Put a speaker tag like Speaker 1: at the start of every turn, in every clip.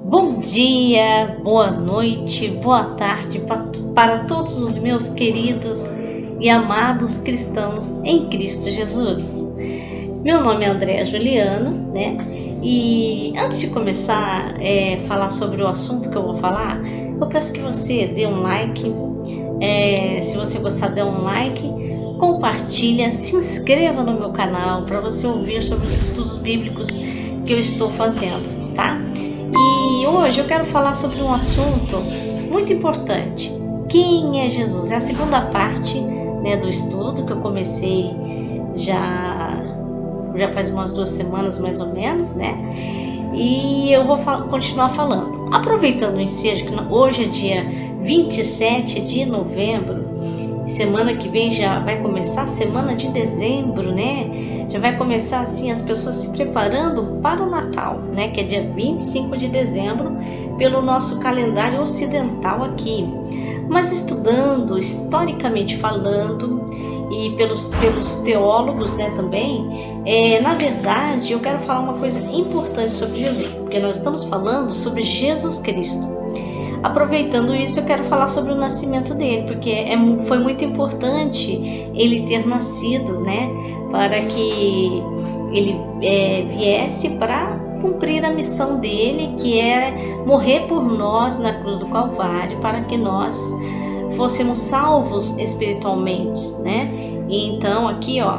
Speaker 1: Bom dia, boa noite, boa tarde para todos os meus queridos e amados cristãos em Cristo Jesus. Meu nome é Andréa Juliano, né? E antes de começar a falar sobre o assunto que eu vou falar, eu peço que você dê um like. Se você gostar, dê um like, compartilha, se inscreva no meu canal para você ouvir sobre os estudos bíblicos que eu estou fazendo, tá? E hoje eu quero falar sobre um assunto muito importante. Quem é Jesus? É a segunda parte, né, do estudo que eu comecei já faz umas 2 semanas mais ou menos, né? E eu vou continuar falando. Aproveitando o ensejo que hoje é dia 27 de novembro, semana que vem já vai começar a semana de dezembro, né? Já vai começar assim as pessoas se preparando para o Natal, né? Que é dia 25 de dezembro, pelo nosso calendário ocidental aqui. Mas estudando, historicamente falando, e pelos teólogos, né, também, na verdade, eu quero falar uma coisa importante sobre Jesus, porque nós estamos falando sobre Jesus Cristo. Aproveitando isso, eu quero falar sobre o nascimento dele, porque foi muito importante ele ter nascido, né, para que ele viesse para cumprir a missão dele, que é morrer por nós na cruz do Calvário, para que nós fôssemos salvos espiritualmente, né? E então aqui, ó,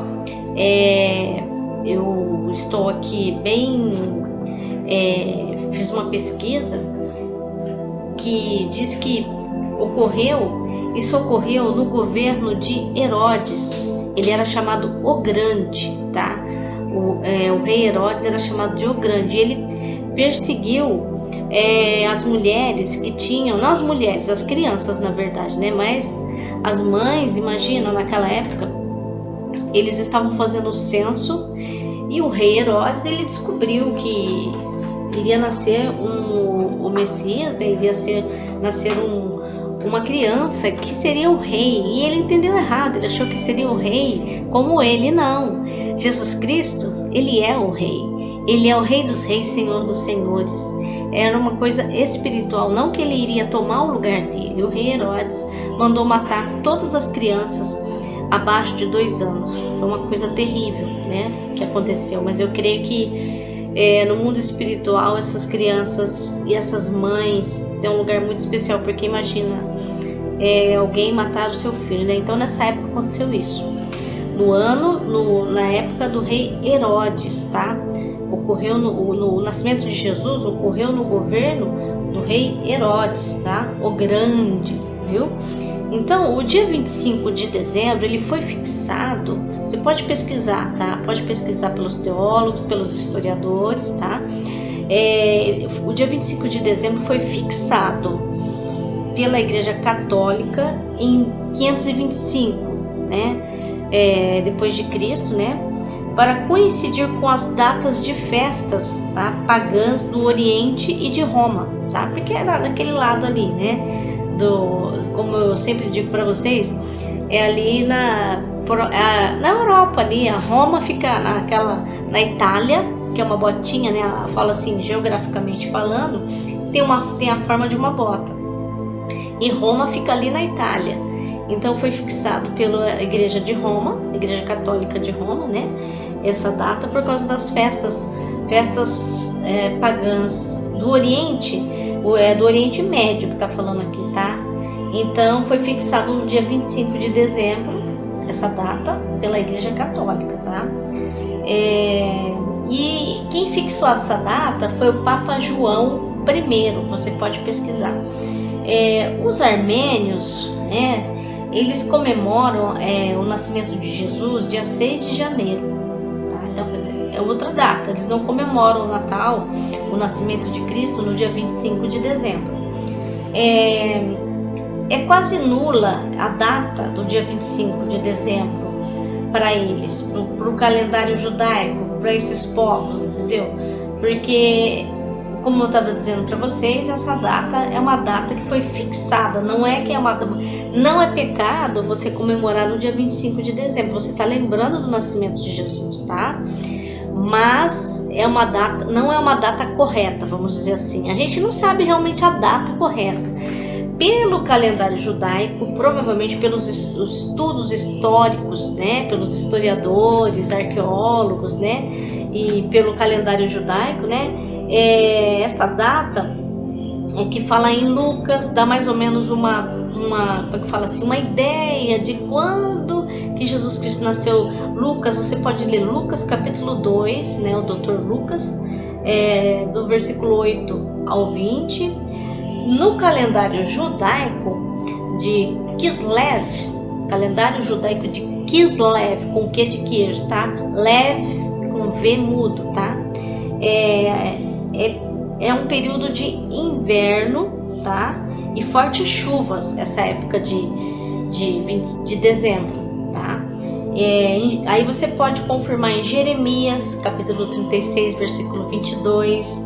Speaker 1: eu estou aqui fiz uma pesquisa que diz que isso ocorreu no governo de Herodes. Ele era chamado o Grande, tá? O rei Herodes era chamado de o Grande. Ele perseguiu as mulheres que tinham, não as mulheres, as crianças na verdade, né? Mas as mães, imagina, naquela época, eles estavam fazendo o censo e o rei Herodes, ele descobriu que iria nascer o Messias, né? Iria nascer uma criança que seria o rei, e ele entendeu errado, ele achou que seria o rei como ele. Não, Jesus Cristo, ele é o rei, ele é o rei dos reis, Senhor dos senhores. Era uma coisa espiritual, não que ele iria tomar o lugar dele. O rei Herodes mandou matar todas as crianças abaixo de 2 anos. Foi uma coisa terrível, né, que aconteceu. Mas eu creio que no mundo espiritual essas crianças e essas mães têm um lugar muito especial, porque imagina alguém matar o seu filho, né? Então nessa época aconteceu isso. Na época do rei Herodes, tá? Ocorreu no nascimento de Jesus, ocorreu no governo do rei Herodes, tá? O Grande, viu? Então, o dia 25 de dezembro, ele foi fixado, você pode pesquisar, tá? Pode pesquisar pelos teólogos, pelos historiadores, tá? O dia 25 de dezembro foi fixado pela Igreja Católica em 525, né? Depois de Cristo, né? Para coincidir com as datas de festas, tá, pagãs do Oriente e de Roma, tá? Porque era daquele lado ali, né? Como eu sempre digo para vocês, é ali na Europa ali. A Roma fica na Itália, que é uma botinha, né? Fala assim, geograficamente falando, tem a forma de uma bota. E Roma fica ali na Itália. Então foi fixado pela Igreja de Roma, Igreja Católica de Roma, né? Essa data por causa das festas pagãs do Oriente, do Oriente Médio que está falando aqui, tá? Então foi fixado no dia 25 de dezembro, essa data, pela Igreja Católica, tá? E quem fixou essa data foi o Papa João I, você pode pesquisar. Os armênios, né? Eles comemoram o nascimento de Jesus dia 6 de janeiro. Tá? Então, quer dizer, é outra data. Eles não comemoram o Natal, o nascimento de Cristo, no dia 25 de dezembro. É quase nula a data do dia 25 de dezembro para eles, para o calendário judaico, para esses povos, entendeu? Porque, como eu estava dizendo para vocês, essa data é uma data que foi fixada. Não é pecado você comemorar no dia 25 de dezembro. Você está lembrando do nascimento de Jesus, tá? mas é uma data, não é uma data correta, vamos dizer assim. A gente não sabe realmente a data correta. Pelo calendário judaico, provavelmente pelos estudos históricos, né, pelos historiadores, arqueólogos, né, e pelo calendário judaico, né, esta data que fala em Lucas dá mais ou menos uma como é que fala assim, uma ideia de quando que Jesus Cristo nasceu. Lucas, você pode ler Lucas capítulo 2, né, o Dr. Lucas, do versículo 8 ao 20. No calendário judaico de Kislev, calendário judaico de Kislev, com Q de queijo, tá? Lev com V mudo, tá? É um período de inverno, tá? E fortes chuvas, essa época de dezembro, tá? Aí você pode confirmar em Jeremias, capítulo 36, versículo 22,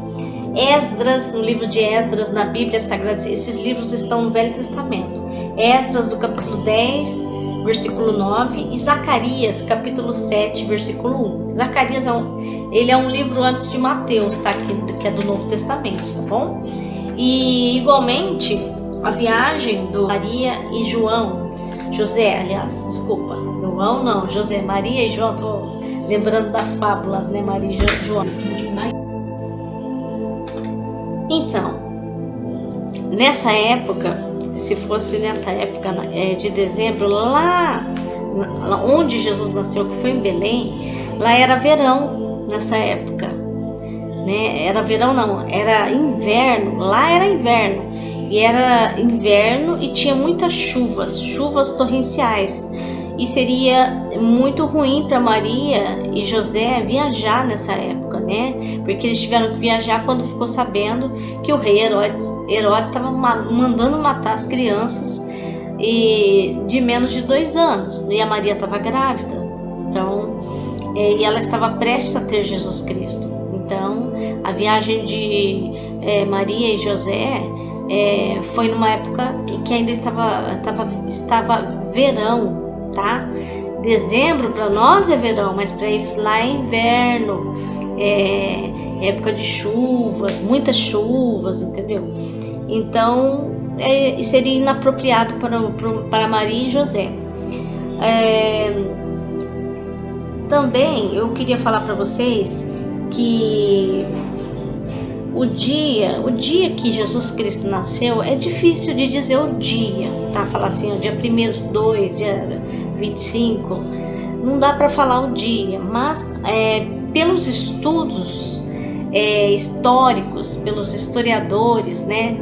Speaker 1: Esdras, no livro de Esdras, na Bíblia Sagrada, esses livros estão no Velho Testamento. Esdras, do capítulo 10, versículo 9, e Zacarias, capítulo 7, versículo 1. Zacarias ele é um livro antes de Mateus, tá? Que é do Novo Testamento, tá bom? E igualmente a viagem do Maria e José, aliás, desculpa, João não, José, Maria e João, tô lembrando das fábulas, né? Maria e João. Então, nessa época, se fosse nessa época de dezembro, lá onde Jesus nasceu, que foi em Belém, lá era verão nessa época, né? Era verão não, era inverno, lá era inverno. E era inverno e tinha muitas chuvas torrenciais. E seria muito ruim para Maria e José viajar nessa época, né? Porque eles tiveram que viajar quando ficou sabendo que o rei Herodes estava mandando matar as crianças de menos de 2 anos. E a Maria estava grávida. Então, e ela estava prestes a ter Jesus Cristo. Então, a viagem de Maria e José foi numa época que ainda estava verão, tá? Dezembro para nós é verão, mas para eles lá é inverno, época de chuvas, muitas chuvas, entendeu? Então seria inapropriado para Maria e José. Também eu queria falar para vocês que o dia que Jesus Cristo nasceu é difícil de dizer o dia, tá? Falar assim, o dia 1º, 2, dia 25, não dá para falar o dia, mas pelos estudos históricos, pelos historiadores, né?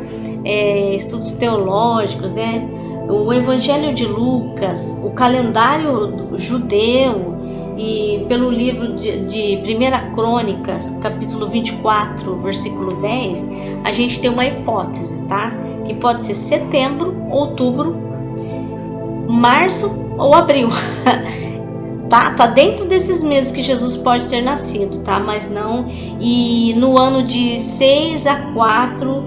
Speaker 1: Estudos teológicos, né? O Evangelho de Lucas, o calendário judeu, e pelo livro de 1 Crônicas, capítulo 24, versículo 10, a gente tem uma hipótese, tá? Que pode ser setembro, outubro, março ou abril. Tá dentro desses meses que Jesus pode ter nascido, tá? Mas não. E no ano de 6 a 4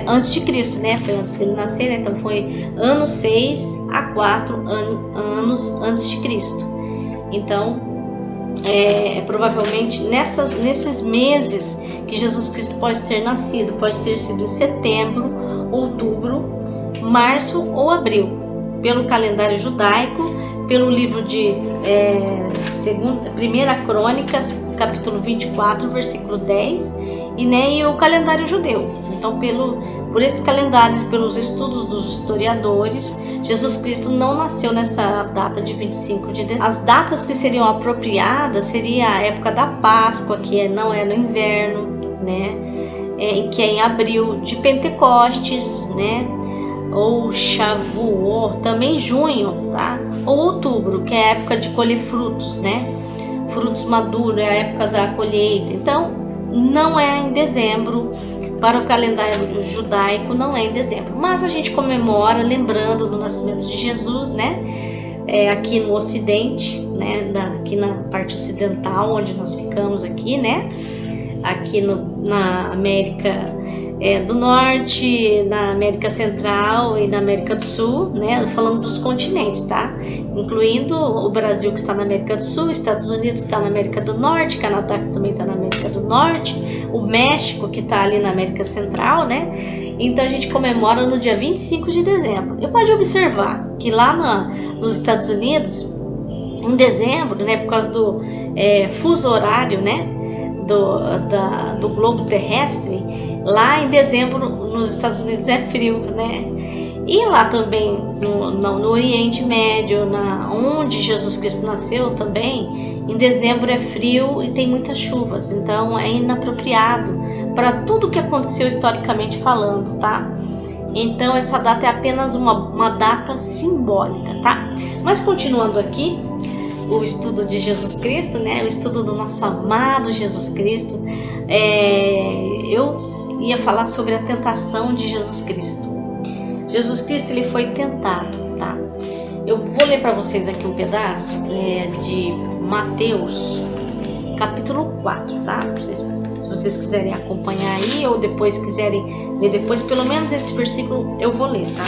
Speaker 1: antes de Cristo, né? Foi antes dele nascer, né? Então foi ano 6 a 4 anos antes de Cristo. Então, provavelmente nesses meses que Jesus Cristo pode ter nascido, pode ter sido em setembro, outubro, março ou abril, pelo calendário judaico, pelo livro de 1 Crônicas, capítulo 24, versículo 10, e o calendário judeu. Então, por esse calendário e pelos estudos dos historiadores, Jesus Cristo não nasceu nessa data de 25 de dezembro. As datas que seriam apropriadas seria a época da Páscoa, que não é no inverno, né? Que é em abril, de Pentecostes, né? Ou Shavuot, também junho, tá? Ou outubro, que é a época de colher frutos, né? Frutos maduros, é a época da colheita. Então, não é em dezembro. Para o calendário judaico não é em dezembro, mas a gente comemora lembrando do nascimento de Jesus, né? Aqui no Ocidente, né? Aqui na parte ocidental, onde nós ficamos aqui, né? Aqui na América do Norte, na América Central e na América do Sul, né? Falando dos continentes, tá? incluindo o Brasil, que está na América do Sul, Estados Unidos, que está na América do Norte, Canadá, que também está na América do Norte, o México, que está ali na América Central, né? Então a gente comemora no dia 25 de dezembro. E pode observar que lá nos Estados Unidos, em dezembro, né, por causa do fuso horário, né, do globo terrestre, lá em dezembro nos Estados Unidos é frio, né? E lá também no Oriente Médio, onde Jesus Cristo nasceu também, em dezembro é frio e tem muitas chuvas, então é inapropriado para tudo que aconteceu historicamente falando, tá? Então essa data é apenas uma data simbólica, tá? Mas continuando aqui, o estudo de Jesus Cristo, né? O estudo do nosso amado Jesus Cristo, eu ia falar sobre a tentação de Jesus Cristo. Jesus Cristo, ele foi tentado, tá? Eu vou ler para vocês aqui um pedaço de Mateus, capítulo 4, tá? Se vocês quiserem acompanhar aí ou depois quiserem ver depois, pelo menos esse versículo eu vou ler, tá?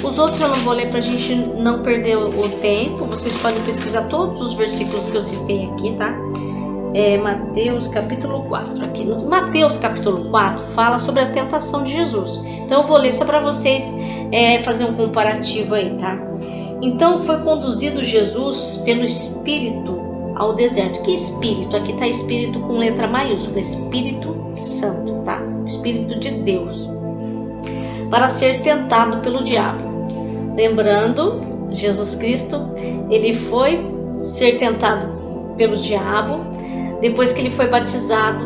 Speaker 1: Os outros eu não vou ler pra gente não perder o tempo. Vocês podem pesquisar todos os versículos que eu citei aqui, tá? Mateus capítulo 4. Aqui no Mateus capítulo 4 fala sobre a tentação de Jesus. Então eu vou ler só para vocês fazer um comparativo aí, tá? Então foi conduzido Jesus pelo Espírito ao deserto. Que Espírito? Aqui está Espírito com letra maiúscula, Espírito Santo, tá? Espírito de Deus. Para ser tentado pelo diabo. Lembrando, Jesus Cristo, ele foi ser tentado pelo diabo depois que ele foi batizado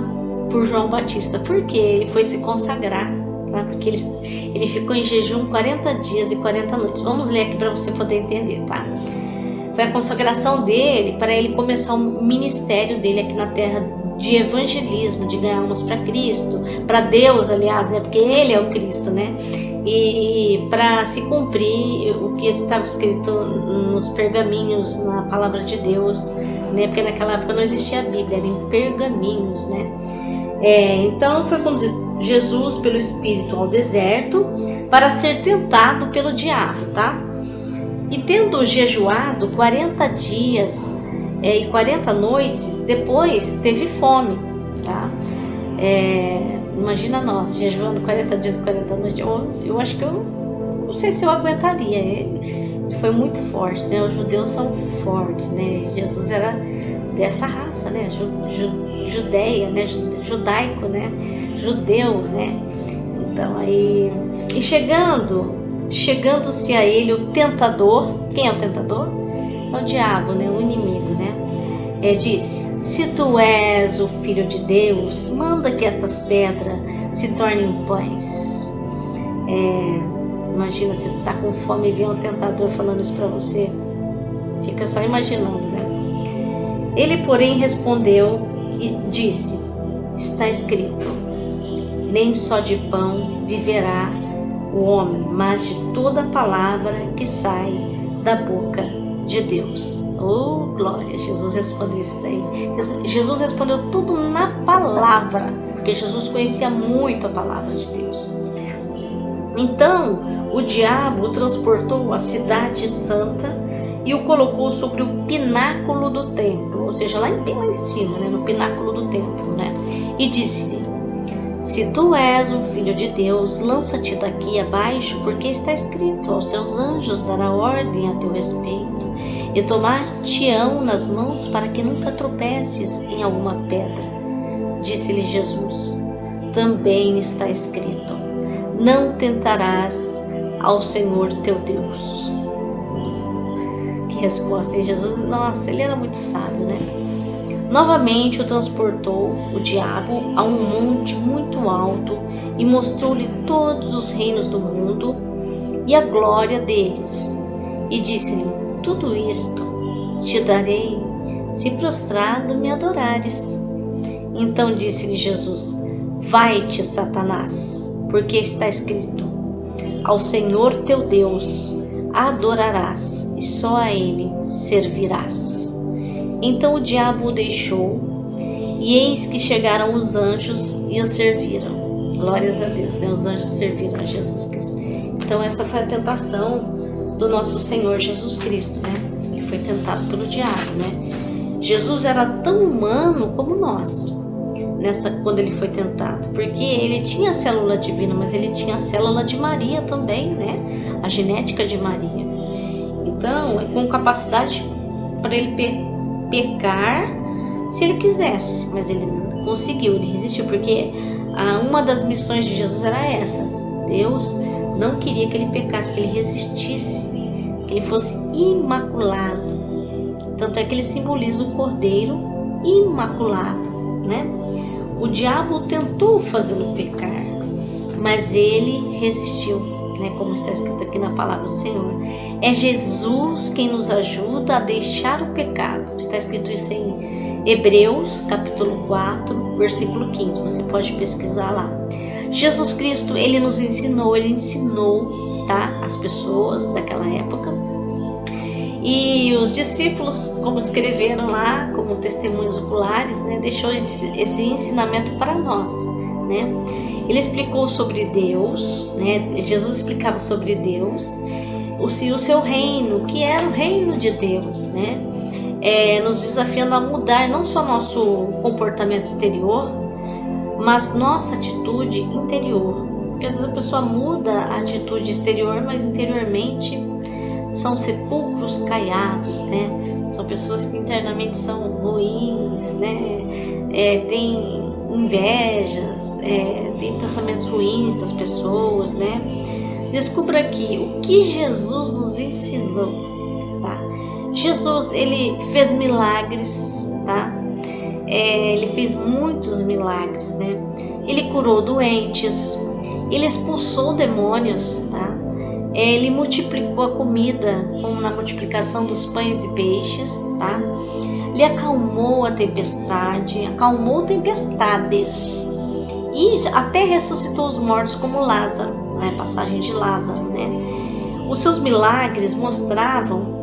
Speaker 1: por João Batista. Por quê? Ele foi se consagrar, tá? Porque ele ficou em jejum 40 dias e 40 noites. Vamos ler aqui para você poder entender, tá? Foi a consagração dele para ele começar o ministério dele aqui na terra de evangelismo, de ganhar almas para Cristo, para Deus, aliás, né? Porque ele é o Cristo, né? E para se cumprir o que estava escrito nos pergaminhos, na palavra de Deus, né? Porque naquela época não existia a Bíblia, era em pergaminhos, né? Então foi conduzido Jesus pelo Espírito ao deserto para ser tentado pelo diabo, tá? E tendo jejuado 40 dias e 40 noites, depois teve fome, tá? Imagina nós jejuando 40 dias e 40 noites. Eu acho que eu não sei se eu aguentaria. Ele foi muito forte, né? Os judeus são fortes, né? Jesus era dessa raça, né? Judeia, né? Judaico, né? Judeu, né? Então aí, e chegando-se a ele o tentador. Quem é o tentador? É o diabo, né? O inimigo, né? Disse: se tu és o Filho de Deus, manda que estas pedras se tornem pães. Imagina, você tá com fome e vem um tentador falando isso para você. Fica só imaginando, né? Ele, porém, respondeu e disse: está escrito, nem só de pão viverá o homem, mas de toda palavra que sai da boca de Deus. Oh, glória! Jesus respondeu isso para ele. Jesus respondeu tudo na palavra, porque Jesus conhecia muito a palavra de Deus. Então, o diabo o transportou à cidade santa e o colocou sobre o pináculo do templo, ou seja, bem lá em cima, né, no pináculo do templo, né? E disse-lhe: se tu és o Filho de Deus, lança-te daqui abaixo, porque está escrito, aos seus anjos dará ordem a teu respeito, e tomar-te-ão nas mãos para que nunca tropeces em alguma pedra. Disse-lhe Jesus: também está escrito, não tentarás ao Senhor teu Deus. Que resposta, hein? Jesus, nossa, ele era muito sábio, né? Novamente o transportou o diabo a um monte muito alto e mostrou-lhe todos os reinos do mundo e a glória deles. E disse-lhe: tudo isto te darei, se prostrado me adorares. Então disse-lhe Jesus: vai-te, Satanás, porque está escrito, ao Senhor teu Deus adorarás e só a ele servirás. Então o diabo o deixou, e eis que chegaram os anjos e o serviram. Glórias a Deus, né? Os anjos serviram a Jesus Cristo. Então essa foi a tentação do nosso Senhor Jesus Cristo, né? foi tentado pelo diabo, né? Jesus era tão humano como nós, quando ele foi tentado, porque ele tinha a célula divina, mas ele tinha a célula de Maria também, né? A genética de Maria. Então, com capacidade para ele pecar se ele quisesse, mas ele não conseguiu, ele resistiu, porque uma das missões de Jesus era essa. Deus não queria que ele pecasse, que ele resistisse, que ele fosse imaculado. Tanto é que ele simboliza o Cordeiro imaculado, né? O diabo tentou fazê-lo pecar, mas ele resistiu, né? Como está escrito aqui na palavra do Senhor. É Jesus quem nos ajuda a deixar o pecado. Está escrito isso em Hebreus, capítulo 4, versículo 15. Você pode pesquisar lá. Jesus Cristo, ele nos ensinou, tá? As pessoas daquela época. E os discípulos, como escreveram lá, como testemunhos oculares, né, deixou esse ensinamento para nós, né? Ele explicou sobre Deus, né? Jesus explicava sobre Deus, o seu reino, que era o reino de Deus, né? Nos desafiando a mudar não só nosso comportamento exterior, mas nossa atitude interior. Porque às vezes a pessoa muda a atitude exterior, mas interiormente são sepulcros caiados, né? São pessoas que internamente são ruins, né? Tem invejas, tem pensamentos ruins das pessoas, né? Descubra aqui o que Jesus nos ensinou, tá? Jesus, ele fez milagres, tá? Ele fez muitos milagres, né? Ele curou doentes, ele expulsou demônios, tá? Ele multiplicou a comida, como na multiplicação dos pães e peixes, tá? Ele acalmou a tempestade, acalmou tempestades e até ressuscitou os mortos, como Lázaro, né? Passagem de Lázaro, né? Os seus milagres mostravam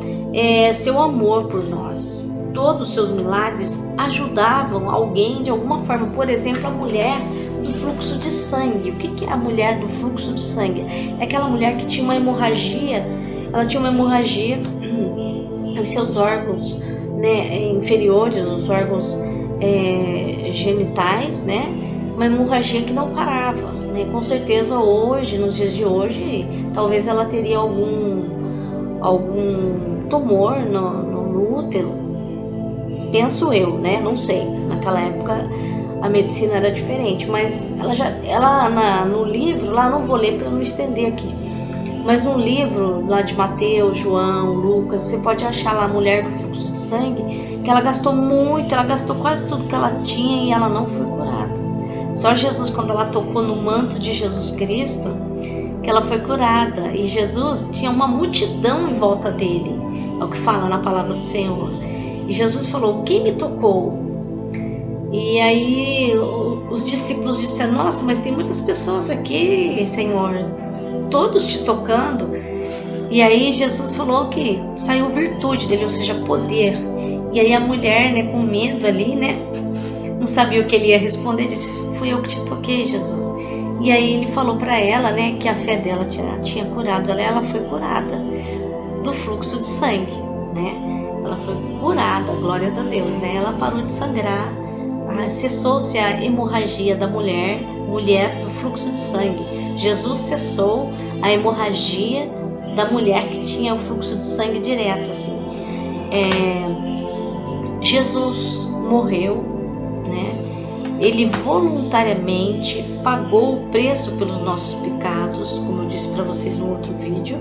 Speaker 1: seu amor por nós. Todos os seus milagres ajudavam alguém de alguma forma. Por exemplo, a mulher do fluxo de sangue. O que é a mulher do fluxo de sangue? É aquela mulher que tinha uma hemorragia. Ela tinha uma hemorragia em seus órgãos, né, inferiores, os órgãos genitais, né? Uma hemorragia que não parava, né? Com certeza hoje, nos dias de hoje, talvez ela teria algum tumor no útero. Penso eu, né? Não sei. Naquela época a medicina era diferente, mas no livro, lá não vou ler para não estender aqui, mas no livro lá de Mateus, João, Lucas, você pode achar lá a mulher do fluxo de sangue, que ela gastou muito, ela gastou quase tudo que ela tinha e ela não foi curada. Só Jesus, quando ela tocou no manto de Jesus Cristo, que ela foi curada. E Jesus tinha uma multidão em volta dele, é o que fala na palavra do Senhor. E Jesus falou: quem me tocou? E aí os discípulos disseram: nossa, mas tem muitas pessoas aqui, Senhor, todos te tocando. E aí Jesus falou que saiu virtude dele, ou seja, poder. E aí a mulher, né, com medo ali, né, não sabia o que ele ia responder, disse: fui eu que te toquei, Jesus. E aí ele falou para ela, né, que a fé dela tinha curado ela foi curada do fluxo de sangue, né? Ela foi curada, glórias a Deus, né? Ela parou de sangrar, cessou-se a hemorragia da mulher do fluxo de sangue. Jesus cessou a hemorragia da mulher que tinha o fluxo de sangue direto, assim. Jesus morreu, né? Ele voluntariamente pagou o preço pelos nossos pecados, como eu disse para vocês no outro vídeo,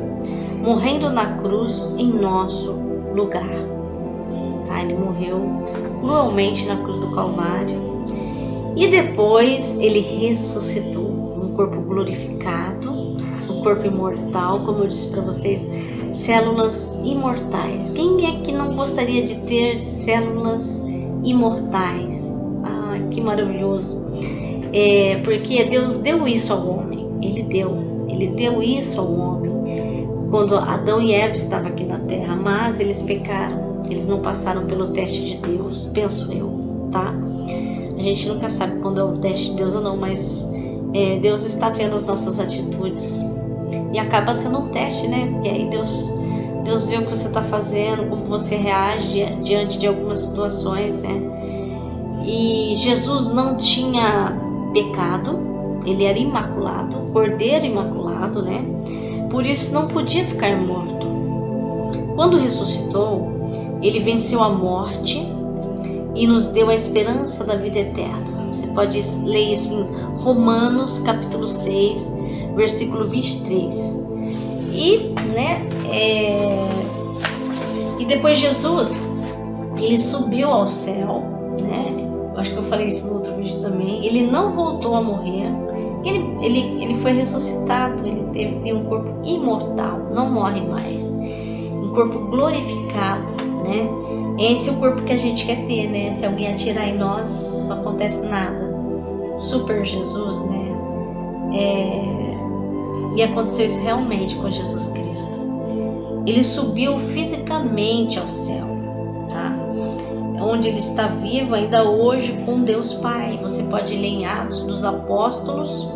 Speaker 1: morrendo na cruz em nosso lugar. Tá? Ele morreu cruelmente na cruz do Calvário e depois ele ressuscitou um corpo glorificado, um corpo imortal, como eu disse para vocês, células imortais. Quem é que não gostaria de ter células imortais? Que maravilhoso, porque Deus deu isso ao homem, Ele deu isso ao homem, quando Adão e Eva estavam aqui na terra, mas eles pecaram, eles não passaram pelo teste de Deus, penso eu, tá? A gente nunca sabe quando é o teste de Deus ou não, mas Deus está vendo as nossas atitudes, e acaba sendo um teste, né? E aí Deus Deus vê o que você está fazendo, como você reage diante de algumas situações, né? E Jesus não tinha pecado, ele era imaculado, cordeiro imaculado, né? Por isso não podia ficar morto. Quando ressuscitou, ele venceu a morte e nos deu a esperança da vida eterna. Você pode ler isso em Romanos capítulo 6, versículo 23. E, né, e depois Jesus, ele subiu ao céu, né? Eu acho que eu falei isso no outro vídeo também. Ele não voltou a morrer. Ele foi ressuscitado. Ele tem um corpo imortal, não morre mais. Um corpo glorificado, né? Esse é o corpo que a gente quer ter, né? Se alguém atirar em nós, não acontece nada. Super Jesus, né? E aconteceu isso realmente com Jesus Cristo. Ele subiu fisicamente ao céu, tá? Onde ele está vivo ainda hoje com Deus Pai. Você pode ler em Atos dos Apóstolos,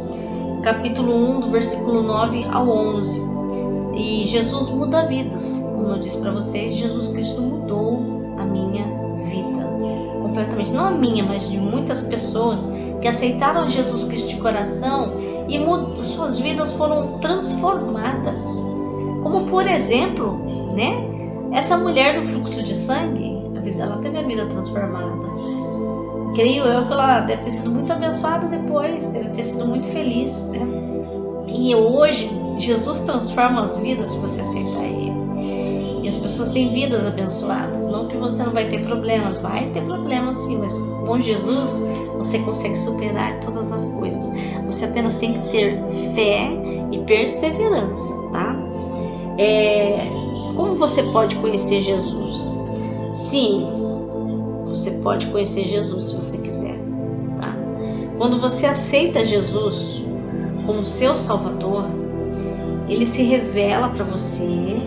Speaker 1: capítulo 1, do versículo 9 ao 11. E Jesus muda vidas. Como eu disse para vocês, Jesus Cristo mudou a minha vida completamente. Não a minha, mas de muitas pessoas que aceitaram Jesus Cristo de coração e suas vidas foram transformadas. Como por exemplo, né? Essa mulher do fluxo de sangue, ela teve a vida transformada. Creio eu que ela deve ter sido muito abençoada depois, deve ter sido muito feliz, né? E hoje, Jesus transforma as vidas se você aceitar Ele. E as pessoas têm vidas abençoadas. Não que você não vai ter problemas, vai ter problemas sim, mas com Jesus você consegue superar todas as coisas. Você apenas tem que ter fé e perseverança, tá? Como você pode conhecer Jesus? Sim, você pode conhecer Jesus se você quiser, tá? Quando você aceita Jesus como seu Salvador, Ele se revela para você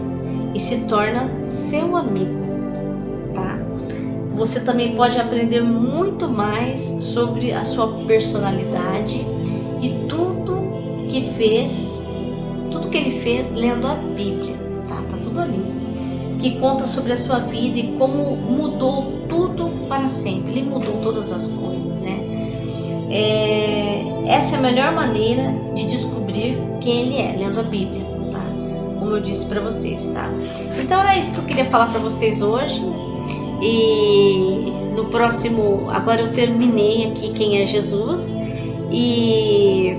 Speaker 1: e se torna seu amigo, tá? Você também pode aprender muito mais sobre a sua personalidade e tudo que Ele fez lendo a Bíblia, tá? Tá tudo ali. Que conta sobre a sua vida e como mudou tudo para sempre. Ele mudou todas as coisas, né? Essa é a melhor maneira de descobrir quem Ele é, lendo a Bíblia, tá? Como eu disse para vocês, tá? Então era isso que eu queria falar para vocês hoje. E no próximo, agora eu terminei aqui quem é Jesus. E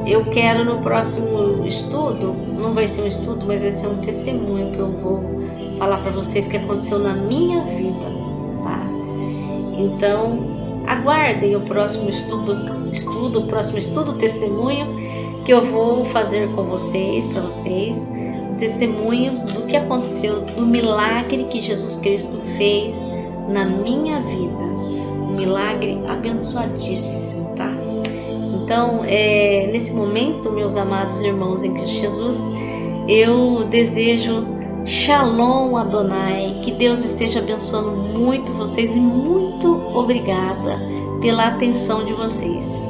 Speaker 1: eu quero no próximo estudo, não vai ser um estudo, mas vai ser um testemunho que eu vou falar para vocês que aconteceu na minha vida, tá? Então, aguardem o próximo testemunho que eu vou fazer com vocês, para vocês, um testemunho do que aconteceu, do milagre que Jesus Cristo fez na minha vida, um milagre abençoadíssimo, tá? Então, nesse momento, meus amados irmãos em Cristo Jesus, eu desejo Shalom Adonai, que Deus esteja abençoando muito vocês e muito obrigada pela atenção de vocês.